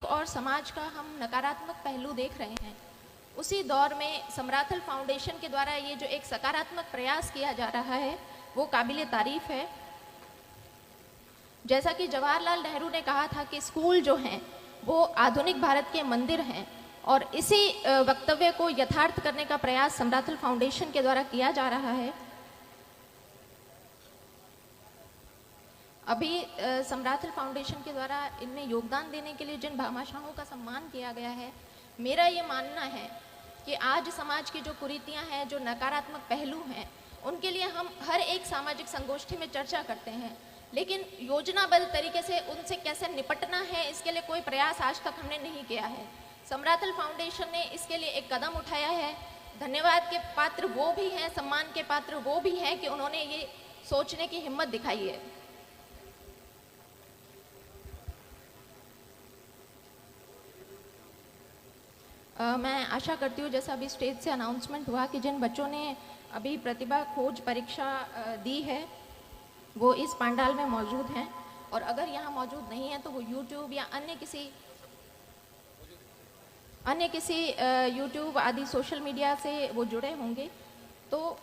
और समाज का हम नकारात्मक पहलू देख रहे हैं, उसी दौर में समराथल फाउंडेशन के द्वारा ये जो एक सकारात्मक प्रयास किया जा रहा है वो काबिले तारीफ है। जैसा कि जवाहरलाल नेहरू ने कहा था कि स्कूल जो हैं वो आधुनिक भारत के मंदिर हैं, और इसी वक्तव्य को यथार्थ करने का प्रयास समराथल फाउंडेशन के द्वारा किया जा रहा है। अभी समराथल फाउंडेशन के द्वारा इनमें योगदान देने के लिए जिन भामाशाहों का सम्मान किया गया है, मेरा ये मानना है कि आज समाज की जो कुरीतियां हैं, जो नकारात्मक पहलू हैं, उनके लिए हम हर एक सामाजिक संगोष्ठी में चर्चा करते हैं, लेकिन योजनाबद्ध तरीके से उनसे कैसे निपटना है इसके लिए कोई प्रयास आज तक हमने नहीं किया है। समराथल फाउंडेशन ने इसके लिए एक कदम उठाया है। धन्यवाद के पात्र वो भी हैं, सम्मान के पात्र वो भी हैं कि उन्होंने ये सोचने की हिम्मत दिखाई है। मैं आशा करती हूँ, जैसा अभी स्टेज से अनाउंसमेंट हुआ, कि जिन बच्चों ने अभी प्रतिभा खोज परीक्षा दी है वो इस पंडाल में मौजूद हैं, और अगर यहाँ मौजूद नहीं है तो वो यूट्यूब या अन्य किसी यूट्यूब आदि सोशल मीडिया से वो जुड़े होंगे। तो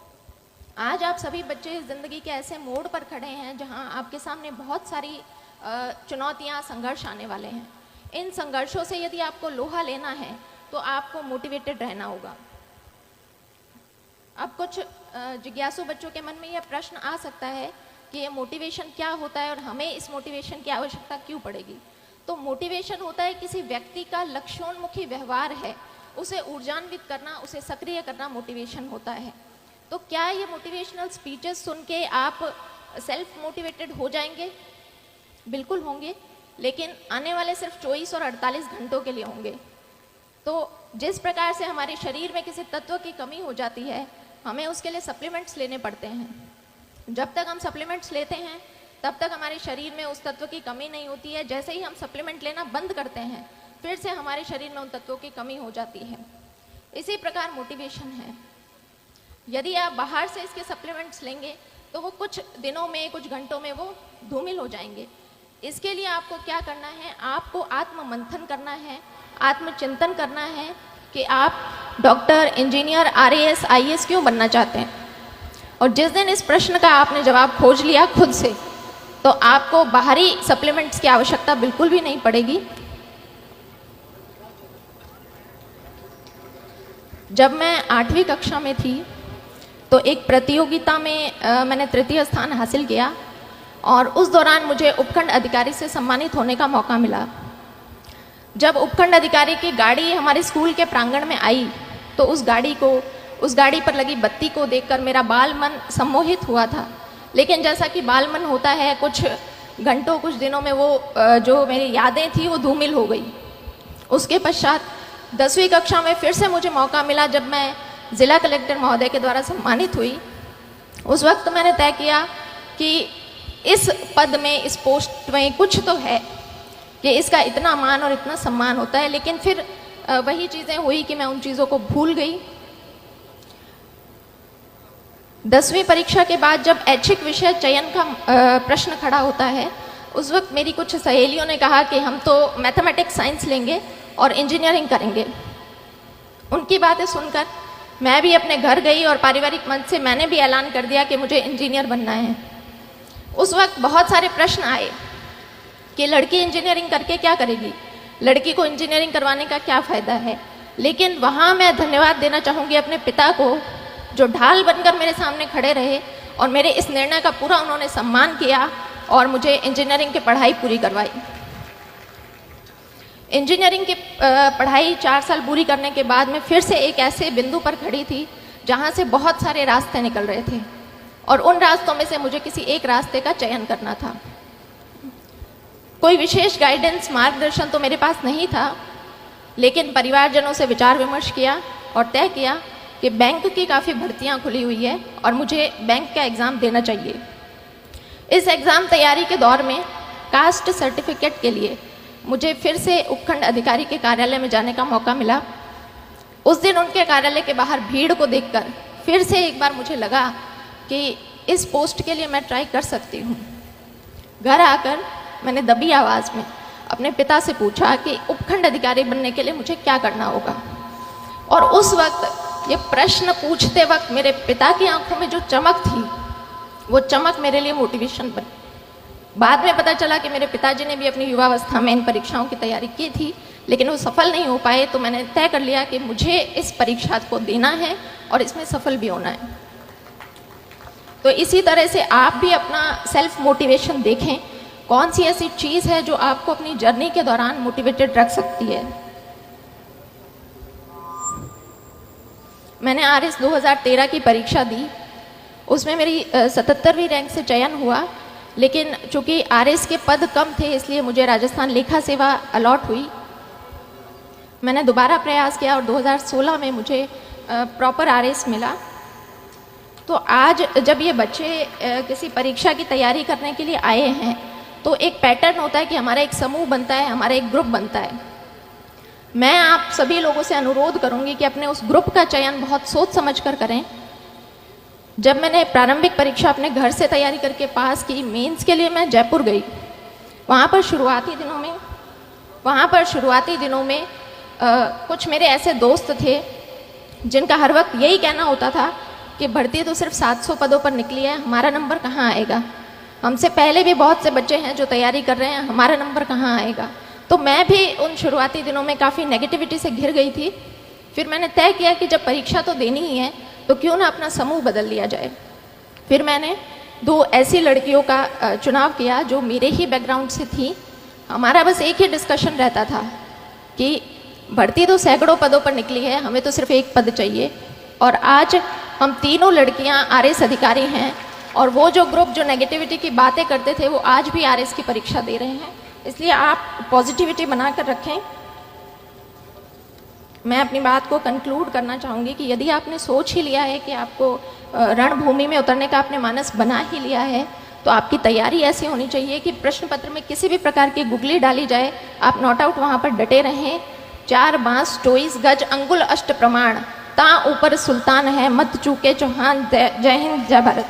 आज आप सभी बच्चे ज़िंदगी के ऐसे मोड़ पर खड़े हैं जहाँ आपके सामने बहुत सारी चुनौतियाँ, संघर्ष आने वाले हैं। इन संघर्षों से यदि आपको लोहा लेना है तो आपको मोटिवेटेड रहना होगा। अब कुछ जिज्ञासु बच्चों के मन में यह प्रश्न आ सकता है कि ये मोटिवेशन क्या होता है और हमें इस मोटिवेशन की आवश्यकता क्यों पड़ेगी। तो मोटिवेशन होता है किसी व्यक्ति का लक्ष्योन्मुखी व्यवहार है, उसे ऊर्जान्वित करना, उसे सक्रिय करना मोटिवेशन होता है। तो क्या ये मोटिवेशनल स्पीचेस सुन के आप सेल्फ मोटिवेटेड हो जाएंगे? बिल्कुल होंगे, लेकिन आने वाले सिर्फ 24 और 48 घंटों के लिए होंगे। तो जिस प्रकार से हमारे शरीर में किसी तत्व की कमी हो जाती है, हमें उसके लिए सप्लीमेंट्स लेने पड़ते हैं। जब तक हम सप्लीमेंट्स लेते हैं तब तक हमारे शरीर में उस तत्व की कमी नहीं होती है। जैसे ही हम सप्लीमेंट लेना बंद करते हैं, फिर से हमारे शरीर में उन तत्वों की कमी हो जाती है। इसी प्रकार मोटिवेशन है। यदि आप बाहर से इसके सप्लीमेंट्स लेंगे तो वो कुछ दिनों में, कुछ घंटों में वो धूमिल हो जाएंगे। इसके लिए आपको क्या करना है? आपको आत्म मंथन करना है, आत्मचिंतन करना है कि आप डॉक्टर, इंजीनियर, आरएएस, आईएएस क्यों बनना चाहते हैं। और जिस दिन इस प्रश्न का आपने जवाब खोज लिया खुद से, तो आपको बाहरी सप्लीमेंट्स की आवश्यकता बिल्कुल भी नहीं पड़ेगी। जब मैं 8वीं कक्षा में थी तो एक प्रतियोगिता में मैंने तृतीय स्थान हासिल किया, और उस दौरान मुझे उपखंड अधिकारी से सम्मानित होने का मौका मिला। जब उपखंड अधिकारी की गाड़ी हमारे स्कूल के प्रांगण में आई तो उस गाड़ी पर लगी बत्ती को देखकर मेरा बाल मन सम्मोहित हुआ था। लेकिन जैसा कि बाल मन होता है, कुछ घंटों, कुछ दिनों में वो जो मेरी यादें थी वो धूमिल हो गई। उसके पश्चात 10वीं कक्षा में फिर से मुझे मौका मिला, जब मैं जिला कलेक्टर महोदय के द्वारा सम्मानित हुई। उस वक्त मैंने तय किया कि इस पद में, इस पोस्ट में कुछ तो है कि इसका इतना मान और इतना सम्मान होता है। लेकिन फिर वही चीज़ें हुई कि मैं उन चीज़ों को भूल गई। 10वीं परीक्षा के बाद जब ऐच्छिक विषय चयन का प्रश्न खड़ा होता है, उस वक्त मेरी कुछ सहेलियों ने कहा कि हम तो मैथमेटिक्स, साइंस लेंगे और इंजीनियरिंग करेंगे। उनकी बातें सुनकर मैं भी अपने घर गई और पारिवारिक मंच से मैंने भी ऐलान कर दिया कि मुझे इंजीनियर बनना है। उस वक्त बहुत सारे प्रश्न आए कि लड़की इंजीनियरिंग करके क्या करेगी, लड़की को इंजीनियरिंग करवाने का क्या फ़ायदा है। लेकिन वहाँ मैं धन्यवाद देना चाहूँगी अपने पिता को, जो ढाल बनकर मेरे सामने खड़े रहे और मेरे इस निर्णय का पूरा उन्होंने सम्मान किया और मुझे इंजीनियरिंग की पढ़ाई पूरी करवाई। इंजीनियरिंग की पढ़ाई 4 साल पूरी करने के बाद मैं फिर से एक ऐसे बिंदु पर खड़ी थी जहाँ से बहुत सारे रास्ते निकल रहे थे, और उन रास्तों में से मुझे किसी एक रास्ते का चयन करना था। कोई विशेष गाइडेंस, मार्गदर्शन तो मेरे पास नहीं था, लेकिन परिवारजनों से विचार विमर्श किया और तय किया कि बैंक की काफ़ी भर्तियां खुली हुई है और मुझे बैंक का एग्ज़ाम देना चाहिए। इस एग्ज़ाम तैयारी के दौर में कास्ट सर्टिफिकेट के लिए मुझे फिर से उपखंड अधिकारी के कार्यालय में जाने का मौका मिला। उस दिन उनके कार्यालय के बाहर भीड़ को देखकर फिर से एक बार मुझे लगा कि इस पोस्ट के लिए मैं ट्राई कर सकती हूँ। घर आकर मैंने दबी आवाज़ में अपने पिता से पूछा कि उपखंड अधिकारी बनने के लिए मुझे क्या करना होगा। और उस वक्त ये प्रश्न पूछते वक्त मेरे पिता की आंखों में जो चमक थी, वो चमक मेरे लिए मोटिवेशन बनी। बाद में पता चला कि मेरे पिताजी ने भी अपनी युवावस्था में इन परीक्षाओं की तैयारी की थी, लेकिन वो सफल नहीं हो पाए। तो मैंने तय कर लिया कि मुझे इस परीक्षा को देना है और इसमें सफल भी होना है। तो इसी तरह से आप भी अपना सेल्फ मोटिवेशन देखें, कौन सी ऐसी चीज़ है जो आपको अपनी जर्नी के दौरान मोटिवेटेड रख सकती है। मैंने RS 2013 की परीक्षा दी, उसमें मेरी 77वीं रैंक से चयन हुआ, लेकिन चूंकि RS के पद कम थे इसलिए मुझे राजस्थान लेखा सेवा अलॉट हुई। मैंने दोबारा प्रयास किया और 2016 में मुझे प्रॉपर RS मिला। तो आज जब ये बच्चे किसी परीक्षा की तैयारी करने के लिए आए हैं तो एक पैटर्न होता है कि हमारा एक समूह बनता है, हमारा एक ग्रुप बनता है। मैं आप सभी लोगों से अनुरोध करूंगी कि अपने उस ग्रुप का चयन बहुत सोच समझ कर करें। जब मैंने प्रारंभिक परीक्षा अपने घर से तैयारी करके पास की, मेंस के लिए मैं जयपुर गई। वहाँ पर शुरुआती दिनों में कुछ मेरे ऐसे दोस्त थे जिनका हर वक्त यही कहना होता था कि भर्ती तो सिर्फ 700 पदों पर निकली है, हमारा नंबर कहाँ आएगा। हमसे पहले भी बहुत से बच्चे हैं जो तैयारी कर रहे हैं, हमारा नंबर कहाँ आएगा। तो मैं भी उन शुरुआती दिनों में काफ़ी नेगेटिविटी से घिर गई थी। फिर मैंने तय किया कि जब परीक्षा तो देनी ही है तो क्यों ना अपना समूह बदल लिया जाए। फिर मैंने 2 ऐसी लड़कियों का चुनाव किया जो मेरे ही बैकग्राउंड से थी। हमारा बस एक ही डिस्कशन रहता था कि भर्ती तो सैकड़ों पदों पर निकली है, हमें तो सिर्फ एक पद चाहिए। और आज हम तीनों लड़कियां RS अधिकारी हैं और वो जो ग्रुप जो नेगेटिविटी की बातें करते थे वो आज भी RS की परीक्षा दे रहे हैं। इसलिए आप पॉजिटिविटी बनाकर रखें। मैं अपनी बात को कंक्लूड करना चाहूँगी कि यदि आपने सोच ही लिया है कि आपको रणभूमि में उतरने का आपने मानस बना ही लिया है, तो आपकी तैयारी ऐसी होनी चाहिए कि प्रश्न पत्र में किसी भी प्रकार की गुगली डाली जाए, आप नॉट आउट वहाँ पर डटे रहें। 4 बांस 24 गज अंगुल अष्ट प्रमाण, ता ऊपर सुल्तान है, मत चूके चौहान। जय हिंद, जय भारत।